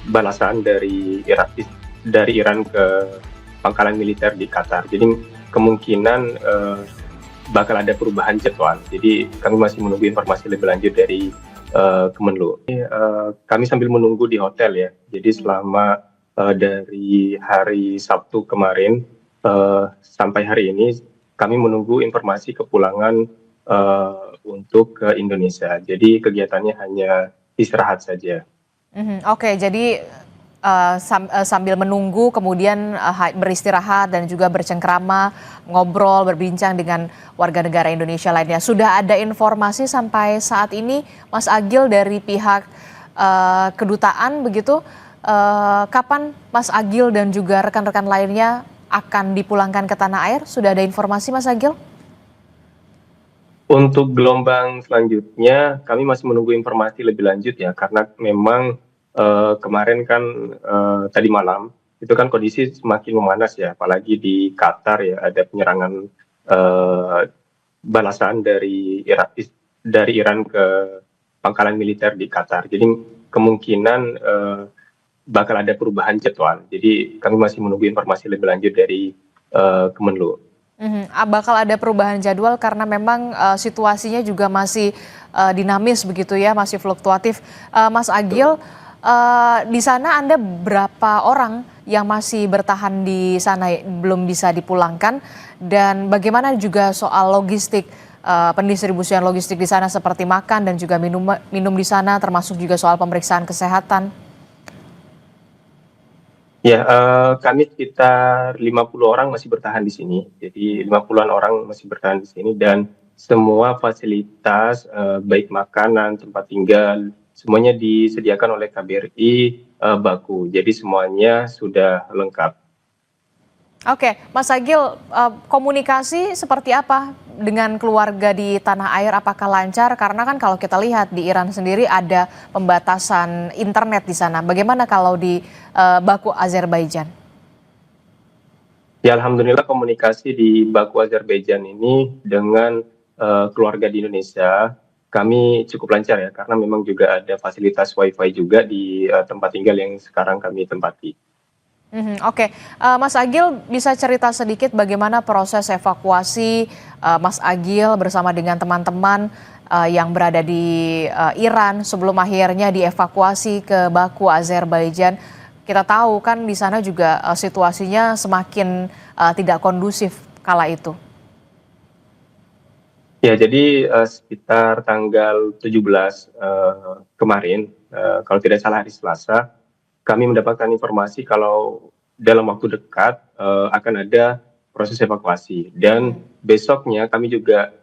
balasan dari Iran ke pangkalan militer di Qatar. Jadi kemungkinan bakal ada perubahan jadwal. Jadi kami masih menunggu informasi lebih lanjut dari Kemenlu. Kami sambil menunggu di hotel ya. Jadi selama dari hari Sabtu kemarin sampai hari ini kami menunggu informasi kepulangan untuk ke Indonesia. Jadi kegiatannya hanya istirahat saja. Oke, jadi sambil menunggu kemudian beristirahat dan juga bercengkrama, ngobrol, berbincang dengan warga negara Indonesia lainnya. Sudah ada informasi sampai saat ini, Mas Agil, dari pihak kedutaan begitu, kapan Mas Agil dan juga rekan-rekan lainnya akan dipulangkan ke tanah air? Sudah ada informasi, Mas Agil? Untuk gelombang selanjutnya, kami masih menunggu informasi lebih lanjut ya, karena memang kemarin kan tadi malam itu kan kondisi semakin memanas ya, apalagi di Qatar ya ada penyerangan balasan dari Iran ke pangkalan militer di Qatar. Jadi kemungkinan bakal ada perubahan jadwal. Jadi kami masih menunggu informasi lebih lanjut dari Kemenlu. Bakal ada perubahan jadwal karena memang situasinya juga masih dinamis begitu ya, masih fluktuatif. Mas Agil, di sana Anda berapa orang yang masih bertahan di sana belum bisa dipulangkan, dan bagaimana juga soal logistik, pendistribusian logistik di sana seperti makan dan juga minum di sana, termasuk juga soal pemeriksaan kesehatan? Ya, kami sekitar 50 orang masih bertahan di sini. Jadi 50-an orang masih bertahan di sini dan semua fasilitas baik makanan, tempat tinggal, semuanya disediakan oleh KBRI Baku. Jadi semuanya sudah lengkap. Oke, Mas Agil, komunikasi seperti apa dengan keluarga di tanah air? Apakah lancar? Karena kan kalau kita lihat di Iran sendiri ada pembatasan internet di sana. Bagaimana kalau di Baku, Azerbaijan? Ya, alhamdulillah komunikasi di Baku Azerbaijan ini dengan keluarga di Indonesia kami cukup lancar ya, karena memang juga ada fasilitas WiFi juga di tempat tinggal yang sekarang kami tempati. Oke, Mas Agil bisa cerita sedikit bagaimana proses evakuasi Mas Agil bersama dengan teman-teman yang berada di Iran sebelum akhirnya dievakuasi ke Baku, Azerbaijan. Kita tahu kan di sana juga situasinya semakin tidak kondusif kala itu. Ya, jadi sekitar tanggal 17 kemarin, kalau tidak salah hari Selasa, kami mendapatkan informasi kalau dalam waktu dekat akan ada proses evakuasi. Dan besoknya kami juga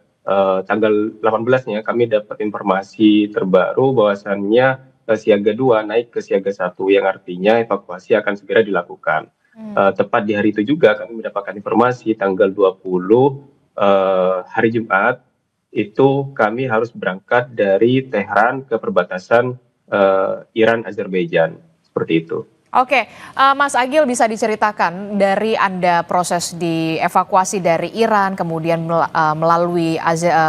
tanggal 18-nya kami dapat informasi terbaru bahwasannya siaga 2 naik ke siaga 1, yang artinya evakuasi akan segera dilakukan. Tepat di hari itu juga kami mendapatkan informasi tanggal 20 hari Jumat itu kami harus berangkat dari Tehran ke perbatasan Iran Azerbaijan, seperti itu. Oke, Mas Agil bisa diceritakan dari Anda proses dievakuasi dari Iran kemudian melalui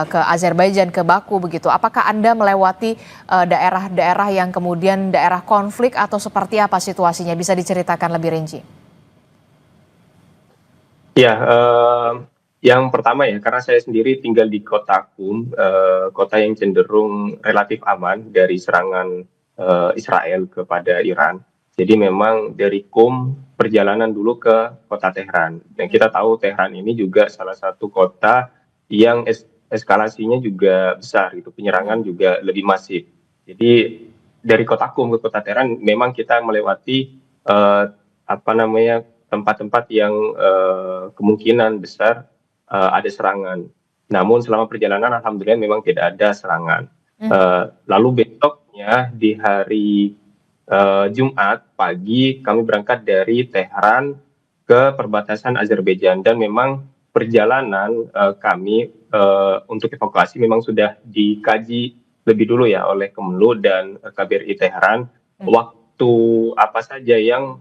ke Azerbaijan, ke Baku begitu. Apakah Anda melewati daerah-daerah yang kemudian daerah konflik atau seperti apa situasinya? Bisa diceritakan lebih rinci? Ya, yang pertama ya, karena saya sendiri tinggal di kota Qum, kota yang cenderung relatif aman dari serangan Israel kepada Iran. Jadi memang dari Qum perjalanan dulu ke kota Tehran. Dan kita tahu Tehran ini juga salah satu kota yang eskalasinya juga besar, gitu. Penyerangan juga lebih masif. Jadi dari kota Qum ke kota Tehran memang kita melewati tempat-tempat yang kemungkinan besar ada serangan. Namun selama perjalanan alhamdulillah memang tidak ada serangan. Lalu besoknya di hari Jumat pagi kami berangkat dari Tehran ke perbatasan Azerbaijan, dan memang perjalanan kami untuk evakuasi memang sudah dikaji lebih dulu ya oleh Kemenlu dan KBRI Tehran, waktu apa saja yang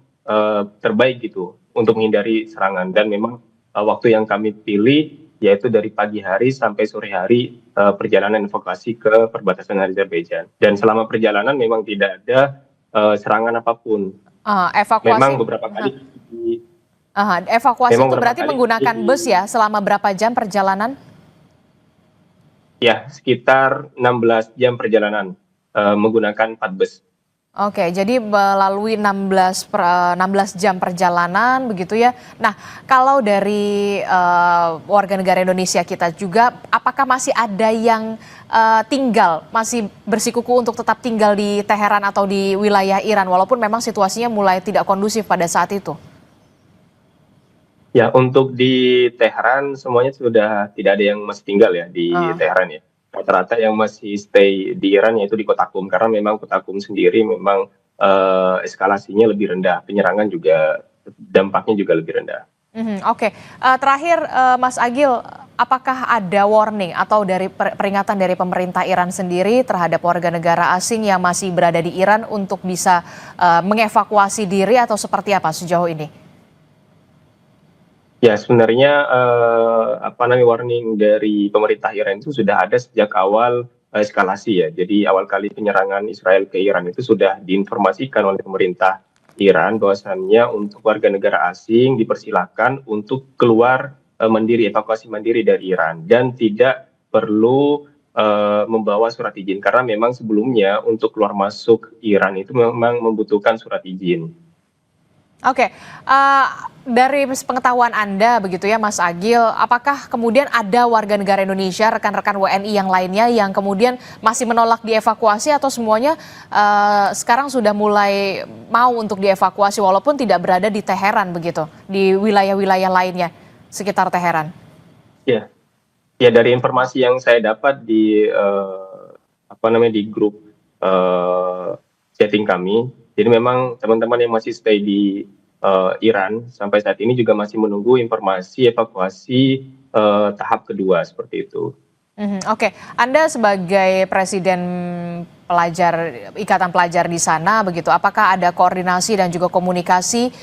terbaik gitu untuk menghindari serangan. Dan memang waktu yang kami pilih yaitu dari pagi hari sampai sore hari perjalanan evakuasi ke perbatasan Azerbaijan. Dan selama perjalanan memang tidak ada serangan apapun. Evakuasi, Memang beberapa kali evakuasi memang itu beberapa berarti kali menggunakan bus ya selama berapa jam perjalanan? ya sekitar 16 jam perjalanan menggunakan 4 bus. Oke, jadi melalui 16 jam perjalanan begitu ya. Nah, kalau dari warga negara Indonesia kita juga, apakah masih ada yang tinggal, masih bersikuku untuk tetap tinggal di Teheran atau di wilayah Iran, walaupun memang situasinya mulai tidak kondusif pada saat itu? Ya, untuk di Teheran semuanya sudah tidak ada yang masih tinggal ya di Ah, Teheran ya. Rata-rata yang masih stay di Iran yaitu di Kota Qum karena memang Kota Qum sendiri memang eskalasinya lebih rendah, penyerangan juga dampaknya juga lebih rendah. Oke. Terakhir, Mas Agil, apakah ada warning atau dari peringatan dari pemerintah Iran sendiri terhadap warga negara asing yang masih berada di Iran untuk bisa mengevakuasi diri atau seperti apa sejauh ini? Ya, sebenarnya apa namanya warning dari pemerintah Iran itu sudah ada sejak awal eskalasi ya. Jadi awal kali penyerangan Israel ke Iran itu sudah diinformasikan oleh pemerintah Iran bahwasannya untuk warga negara asing dipersilakan untuk keluar mandiri, evakuasi mandiri dari Iran dan tidak perlu membawa surat izin karena memang sebelumnya untuk keluar masuk Iran itu memang membutuhkan surat izin. Oke, dari pengetahuan Anda begitu ya Mas Agil, apakah kemudian ada warga negara Indonesia, rekan-rekan WNI yang lainnya yang kemudian masih menolak dievakuasi atau semuanya sekarang sudah mulai mau untuk dievakuasi walaupun tidak berada di Teheran begitu, di wilayah-wilayah lainnya sekitar Teheran? Ya, ya dari informasi yang saya dapat di apa namanya di grup chatting kami, jadi memang teman-teman yang masih stay di Iran sampai saat ini juga masih menunggu informasi evakuasi tahap kedua seperti itu. Oke, Anda sebagai presiden pelajar ikatan pelajar di sana begitu, apakah ada koordinasi dan juga komunikasi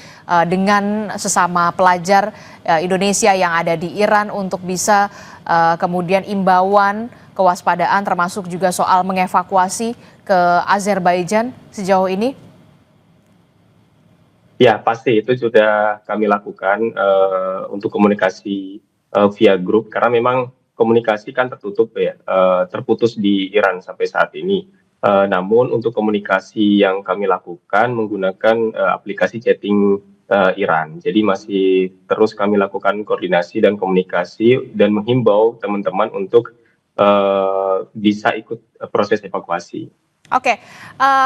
dengan sesama pelajar Indonesia yang ada di Iran untuk bisa kemudian imbauan kewaspadaan termasuk juga soal mengevakuasi ke Azerbaijan sejauh ini? Ya, pasti itu sudah kami lakukan untuk komunikasi via grup karena memang komunikasi kan tertutup ya, terputus di Iran sampai saat ini. Namun untuk komunikasi yang kami lakukan menggunakan aplikasi chatting Iran. Jadi masih terus kami lakukan koordinasi dan komunikasi dan menghimbau teman-teman untuk bisa ikut proses evakuasi. Oke,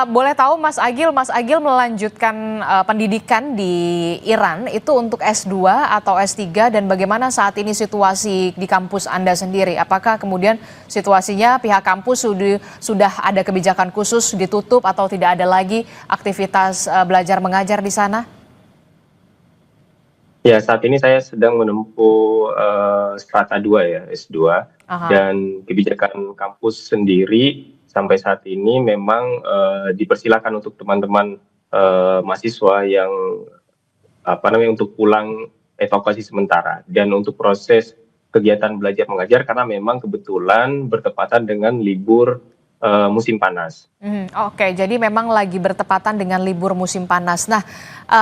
boleh tahu Mas Agil melanjutkan pendidikan di Iran itu untuk S2 atau S3 dan bagaimana saat ini situasi di kampus Anda sendiri? Apakah kemudian situasinya pihak kampus sudah ada kebijakan khusus ditutup atau tidak ada lagi aktivitas belajar mengajar di sana? Ya, saat ini saya sedang menempuh strata 2 ya, S2, Aha. dan kebijakan kampus sendiri sampai saat ini memang dipersilakan untuk teman-teman mahasiswa yang apa namanya untuk pulang evakuasi sementara dan untuk proses kegiatan belajar mengajar karena memang kebetulan bertepatan dengan libur musim panas. Oke, jadi memang lagi bertepatan dengan libur musim panas. Nah,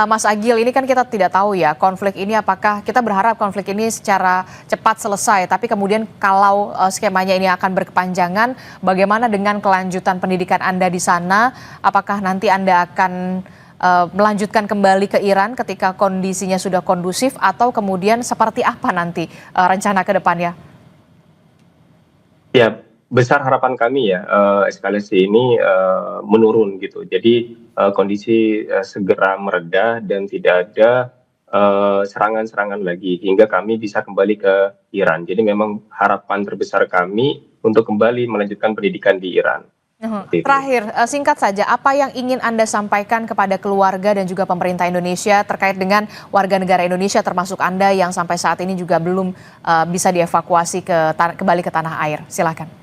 Mas Agil, ini kan kita tidak tahu ya konflik ini apakah kita berharap konflik ini secara cepat selesai, tapi kemudian kalau skemanya ini akan berkepanjangan, bagaimana dengan kelanjutan pendidikan Anda di sana? Apakah nanti Anda akan melanjutkan kembali ke Iran ketika kondisinya sudah kondusif atau kemudian seperti apa nanti rencana ke depannya? Ya, besar harapan kami ya, eskalasi ini menurun gitu. Jadi kondisi segera mereda dan tidak ada serangan-serangan lagi hingga kami bisa kembali ke Iran. Jadi memang harapan terbesar kami untuk kembali melanjutkan pendidikan di Iran. Seperti itu. Terakhir, singkat saja, apa yang ingin Anda sampaikan kepada keluarga dan juga pemerintah Indonesia terkait dengan warga negara Indonesia termasuk Anda yang sampai saat ini juga belum bisa dievakuasi kembali ke tanah air? Silakan.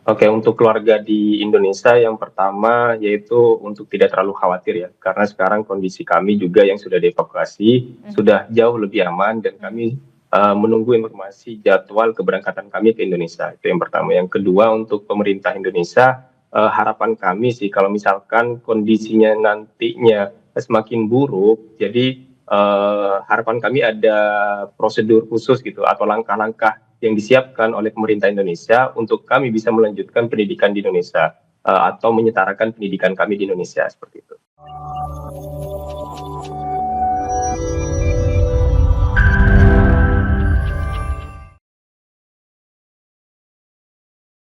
Oke, untuk keluarga di Indonesia yang pertama yaitu untuk tidak terlalu khawatir ya, karena sekarang kondisi kami juga yang sudah dievakuasi sudah jauh lebih aman dan kami menunggu informasi jadwal keberangkatan kami ke Indonesia. Itu yang pertama. Yang kedua untuk pemerintah Indonesia harapan kami sih kalau misalkan kondisinya nantinya semakin buruk, jadi harapan kami ada prosedur khusus gitu atau langkah-langkah yang disiapkan oleh pemerintah Indonesia untuk kami bisa melanjutkan pendidikan di Indonesia atau menyetarakan pendidikan kami di Indonesia seperti itu.